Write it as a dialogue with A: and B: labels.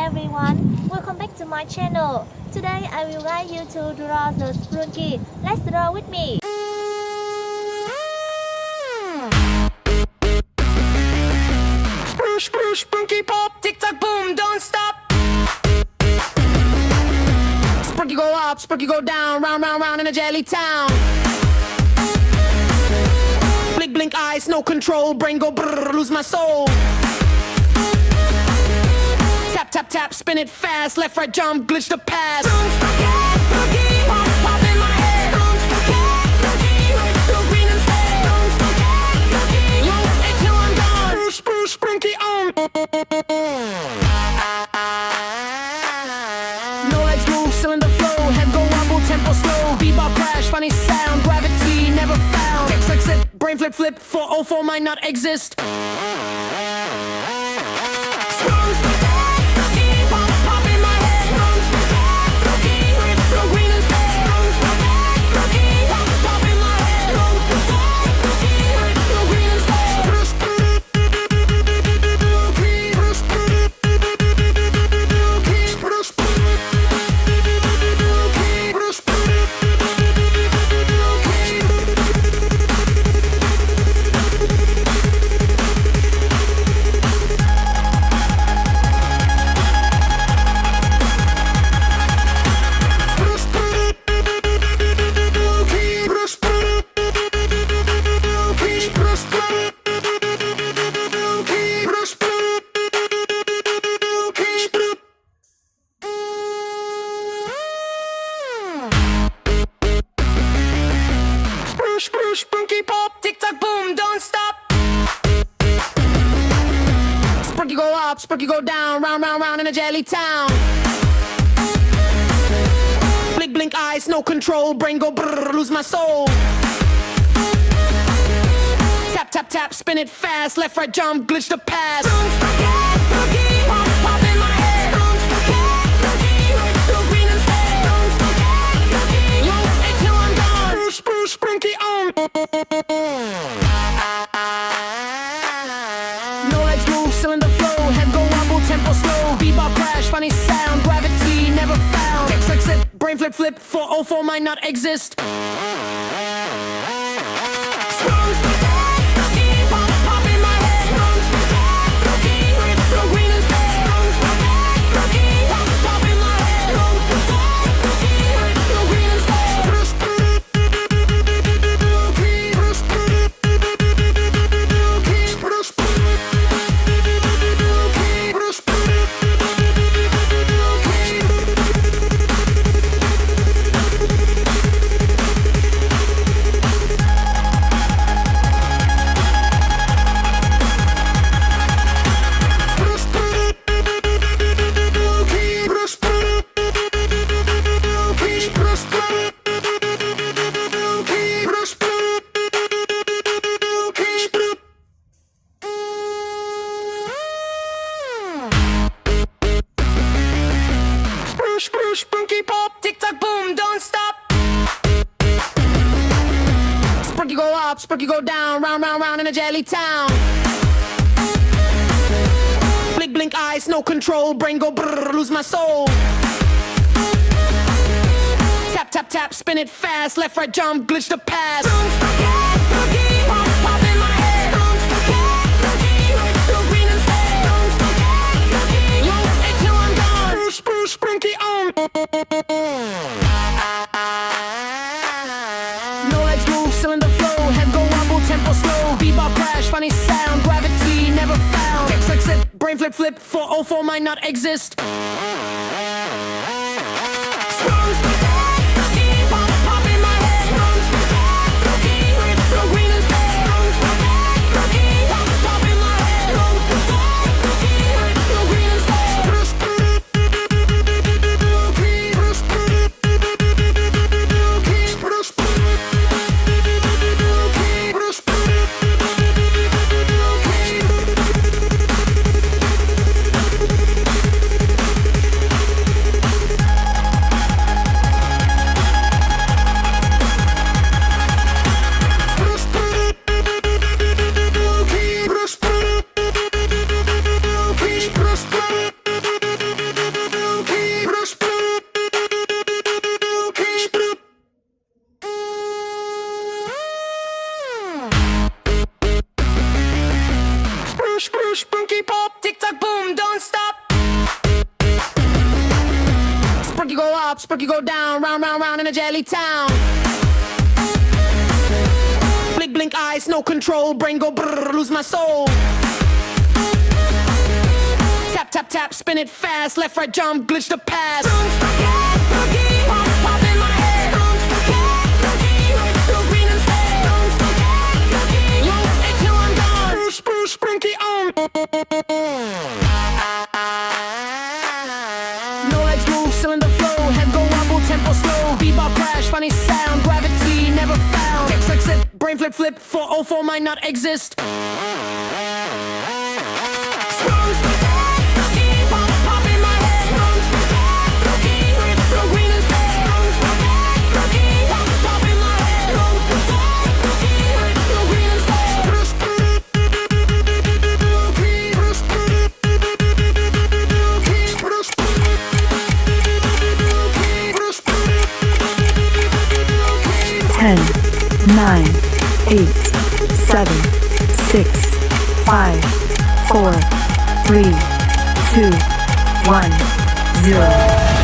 A: everyone, welcome back to my channel. Today I will guide you to draw the Sprunki. Let's draw with me.
B: Sprunki pop, tick tock boom, don't stop. Sprunki go up, Sprunki go down, round, round, round in a jelly town. Blink, blink eyes, no control, brain go brrr, lose my soul. Tap, tap, tap, spin it fast, left, right, jump, glitch the past. Pop, pop in my head. Go green and stay. Loop it till I'm gone. Sprunki on. No legs move, cylinder flow, head go wobble, tempo slow. Bebop crash, funny sound, gravity never found. X, X, X, brain flip, flip, 404 might not exist. Sprunki pop, tick tock boom, don't stop. Sprunki go up, Sprunki go down, round, round, round in a jelly town. Blink, blink eyes, no control, brain go brrr, lose my soul. Tap, tap, tap, spin it fast, left, right, jump, glitch the past. Pop, pop in my head. Go green and stay. Loop it till I'm gone. Sprunki on. No legs move, cylinder flow, head go wobble, tempo slow. Bebop crash, funny sound, gravity never found. X, X, X, brain flip, flip, 404 might not exist. Sprunki pop, tick tock boom, don't stop. Sprunki go up, Sprunki go down, round, round, round in a jelly town. Blink, blink eyes, no control, brain go brrr, lose my soul. Tap, tap, tap, spin it fast, left, right, jump, glitch the past. Pop, pop in my head. Go green and stay. Loop it till I'm gone. Sprunki on. No legs move, cylinder flow, head go wobble, tempo slow. Bebop crash, funny sound, gravity never found. X, X, X, brain flip, flip, 404 might not exist. Sprunki go down, round, round, round in a jelly town. Blink, blink eyes, no control, brain go brrr, lose my soul. Tap, tap, tap, spin it fast, left, right, jump, glitch the pass. Pop, pop in my head. Go green instead. Loop until I'm gone. Spruce, Sprunki on. No legs move, cylinder flow, head go wobble, tempo slow. Bebop crash, funny sound, gravity never found. X, X, Z, brain flip, flip, 404 might not exist.
C: Ten, 9, 8, 7, 6, 5, 4, 3, 2, 1, 0.